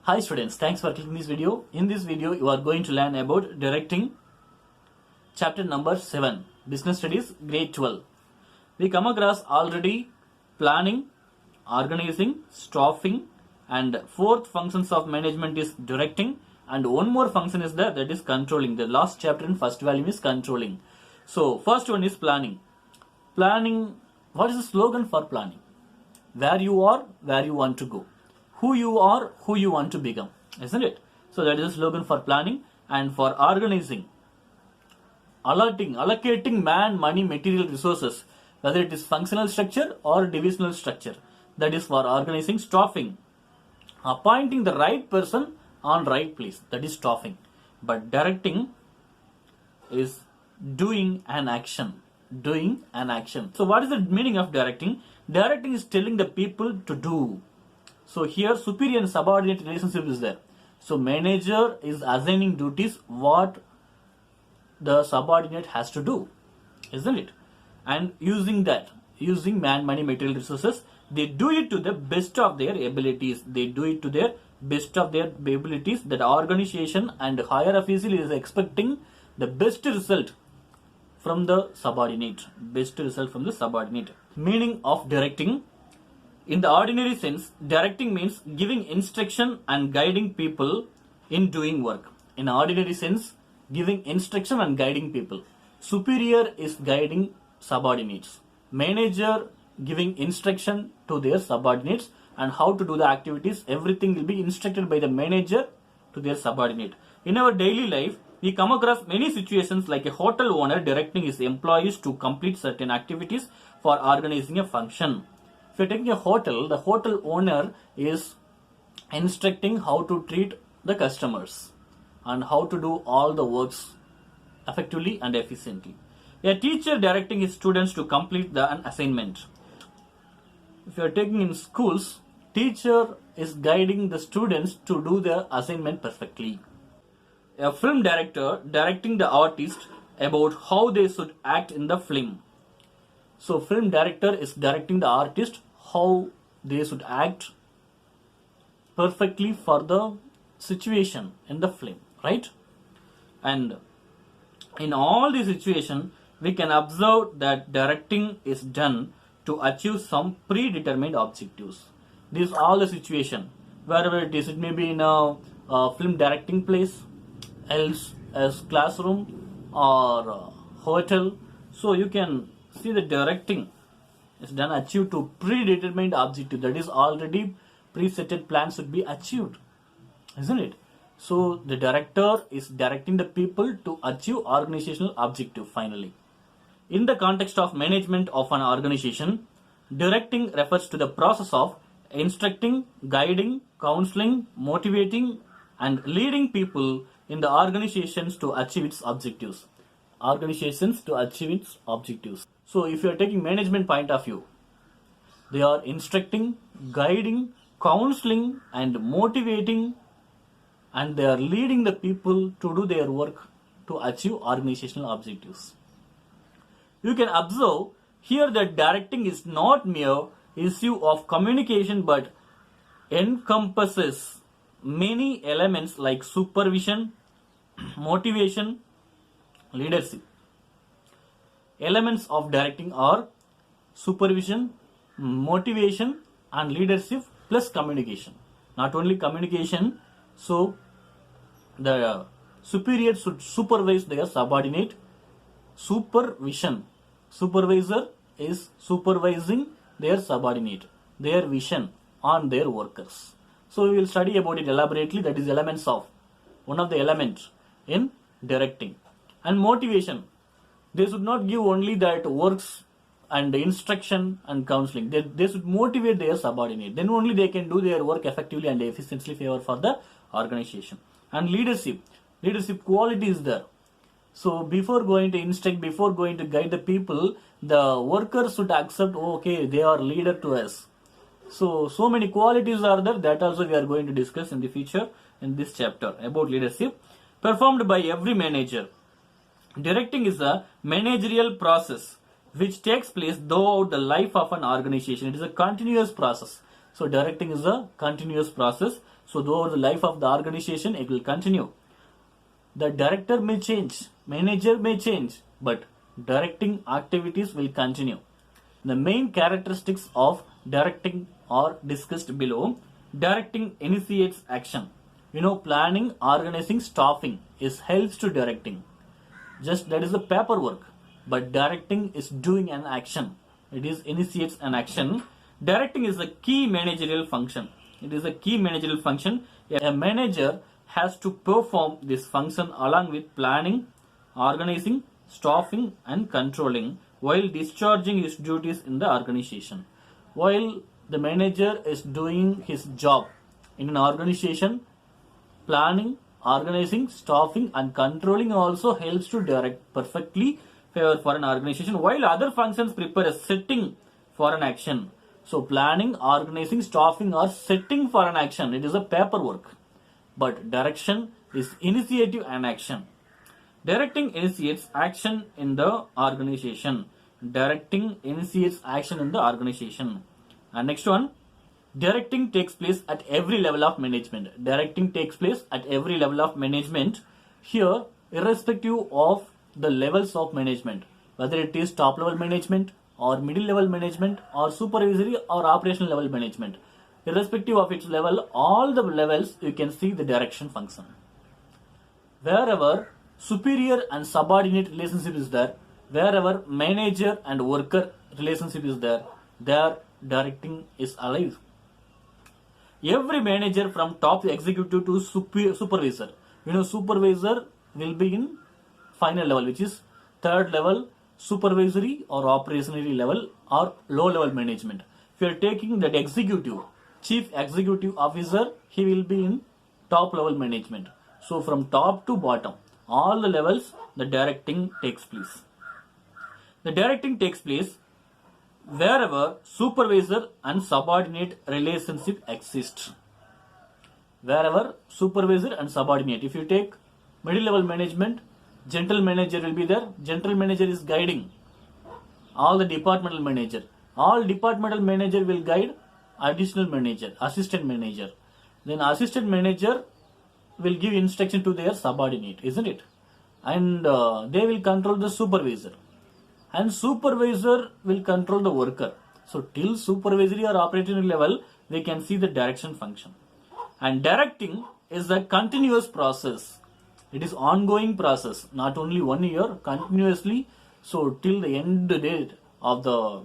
Hi students, thanks for clicking this video. In this video, you are going to learn about directing chapter number 7, Business Studies, grade 12. We come across already planning, organizing, staffing, and fourth functions of management is directing, and one more function is there, that is controlling. The last chapter in first volume is controlling. So first one is planning. Planning, what is the slogan for planning? Where you are, where you want to go. Who you are, who you want to become, isn't it? So that is the slogan for planning. And for organizing, allocating man, money, material, resources, whether it is functional structure or divisional structure, that is for organizing. Staffing, appointing the right person on right place, that is staffing. But directing is doing an action. So what is the meaning of directing? Directing is telling the people to do. So here superior and subordinate relationship is there. So manager is assigning duties what the subordinate has to do, isn't it? And using man, money, material, resources, they do it to the best of their abilities. That organization and higher official is expecting the best result from the subordinate. Meaning of directing. In the ordinary sense, directing means giving instruction and guiding people in doing work. In ordinary sense, giving instruction and guiding people. Superior is guiding subordinates. Manager giving instruction to their subordinates and how to do the activities. Everything will be instructed by the manager to their subordinate. In our daily life, we come across many situations like a hotel owner directing his employees to complete certain activities for organizing a function. If you're taking a hotel, the hotel owner is instructing how to treat the customers and how to do all the works effectively and efficiently. A teacher directing his students to complete an assignment. If you're taking in schools, teacher is guiding the students to do their assignment perfectly. A film director directing the artist about how they should act in the film. So film director is directing the artist how they should act perfectly for the situation in the film, right? And in all these situations, we can observe that directing is done to achieve some predetermined objectives. These are all the situation, wherever it is, it may be in a film directing place, else as classroom or hotel. So you can see the directing is done achieved to predetermined objective, that is already presetted plan should be achieved, isn't it? So the director is directing the people to achieve organizational objective finally. In the context of management of an organization, directing refers to the process of instructing, guiding, counseling, motivating, and leading people in the organizations to achieve its objectives. So if you are taking management point of view, they are instructing, guiding, counseling, and motivating, and they are leading the people to do their work to achieve organizational objectives. You can observe here that directing is not mere issue of communication but encompasses many elements like supervision, motivation, leadership. Elements of directing are supervision, motivation, and leadership plus communication. Not only communication, so the superior should supervise their subordinate. Supervision. Supervisor is supervising their subordinate, their vision on their workers. So we will study about it elaborately. That is elements of, one of the elements in directing. And motivation. They should not give only that works and instruction and counseling. They should motivate their subordinate. Then only they can do their work effectively and efficiently favor for the organization. And leadership. Leadership quality is there. So before going to instruct, before going to guide the people, the workers should accept, okay, they are leader to us. So many qualities are there, that also we are going to discuss in the future in this chapter about leadership. Performed by every manager. Directing is a managerial process which takes place throughout the life of an organization. It is a continuous process. So directing is a continuous process. So throughout the life of the organization, it will continue. The director may change, manager may change, but directing activities will continue. The main characteristics of directing are discussed below. Directing initiates action. Planning, organizing, staffing is helps to directing. Just that is the paperwork. But directing is doing an action. It is initiates an action. Directing is a key managerial function. It is a key managerial function. A manager has to perform this function along with planning, organizing, staffing and controlling while discharging his duties in the organization. While the manager is doing his job in an organization, planning, organizing, staffing and controlling also helps to direct perfectly favor for an organization, while other functions prepare a setting for an action. So planning, organizing, staffing are setting for an action. It is a paperwork. But direction is initiative and action. Directing initiates action in the organization. Directing initiates action in the organization. And next one, directing takes place at every level of management. Directing takes place at every level of management. Here, irrespective of the levels of management, whether it is top level management or middle level management or supervisory or operational level management, irrespective of its level, all the levels you can see the direction function. Wherever superior and subordinate relationship is there, wherever manager and worker relationship is there directing is alive. Every manager from top executive to supervisor, supervisor will be in final level, which is third level supervisory or operationally level or low level management. If you are taking that executive, chief executive officer, he will be in top level management. So from top to bottom, all the levels, the directing takes place. The directing takes place wherever supervisor and subordinate relationship exists. Wherever supervisor and subordinate. If you take middle level management, general manager will be there. General manager is guiding all the departmental manager. All departmental manager will guide additional manager, assistant manager. Then assistant manager will give instruction to their subordinate, isn't it? And they will control the supervisor. And supervisor will control the worker. So till supervisory or operational level, we can see the direction function. And directing is a continuous process. It is ongoing process, not only 1 year, continuously. So till the end date of the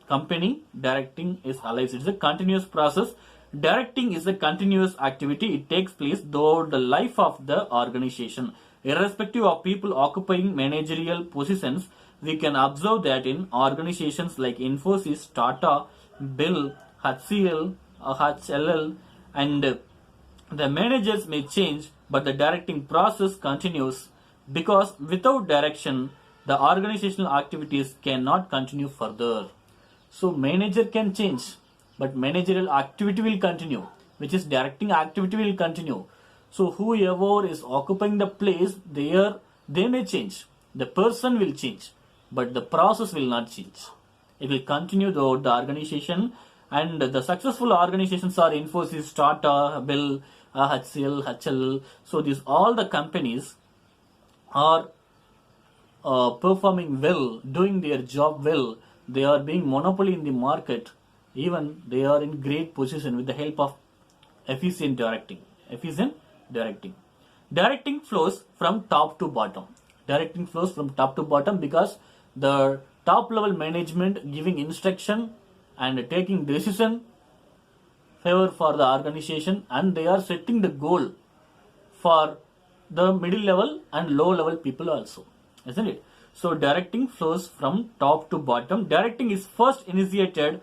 company, directing is alive. It is a continuous process. Directing is a continuous activity. It takes place throughout the life of the organization. Irrespective of people occupying managerial positions, we can observe that in organizations like Infosys, Tata, Bill, HCL, HLL, and the managers may change, but the directing process continues because without direction, the organizational activities cannot continue further. So manager can change, but managerial activity will continue, which is directing activity will continue. So whoever is occupying the place there, they may change. The person will change, but the process will not change. It will continue throughout the organization, and the successful organizations are Infosys, Tata, Bill, HCL, HL. So these all the companies are performing well, doing their job well. They are being monopoly in the market. Even they are in great position with the help of efficient directing. Efficient directing. Directing flows from top to bottom. Directing flows from top to bottom because the top level management giving instruction and taking decision favor for the organization, and they are setting the goal for the middle level and low level people also, isn't it? So directing flows from top to bottom. Directing is first initiated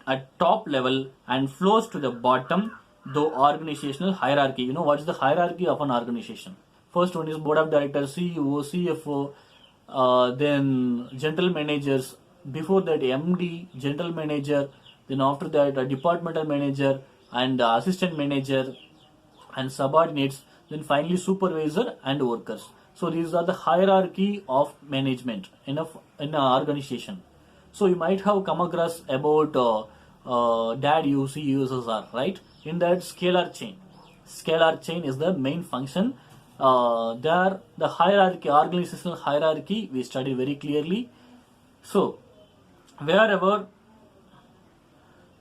at top level and flows to the bottom through organizational hierarchy. You know what is the hierarchy of an organization? First one is board of directors, CEO, CFO, then general managers. Before that, MD, general manager. Then after that, a departmental manager and assistant manager and subordinates. Then finally, supervisor and workers. So these are the hierarchy of management in an organization. So you might have come across about DAD UCUSSR, right? In that scalar chain. scalar chain is the main function. There, the hierarchy, organizational hierarchy, we studied very clearly. So, wherever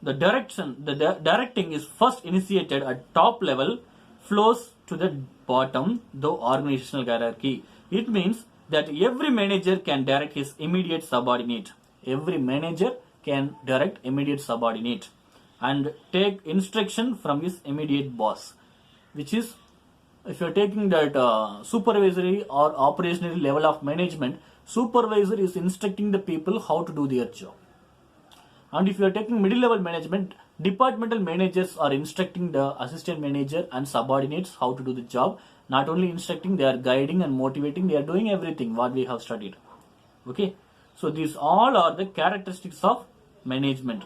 the directing is first initiated at top level, flows to the bottom, the organizational hierarchy. It means that every manager can direct his immediate subordinate. Every manager can direct immediate subordinate and take instruction from his immediate boss, which is, if you are taking that supervisory or operational level of management, supervisor is instructing the people how to do their job. And if you are taking middle level management, departmental managers are instructing the assistant manager and subordinates how to do the job. Not only instructing, they are guiding and motivating, they are doing everything what we have studied. Okay, so these all are the characteristics of management.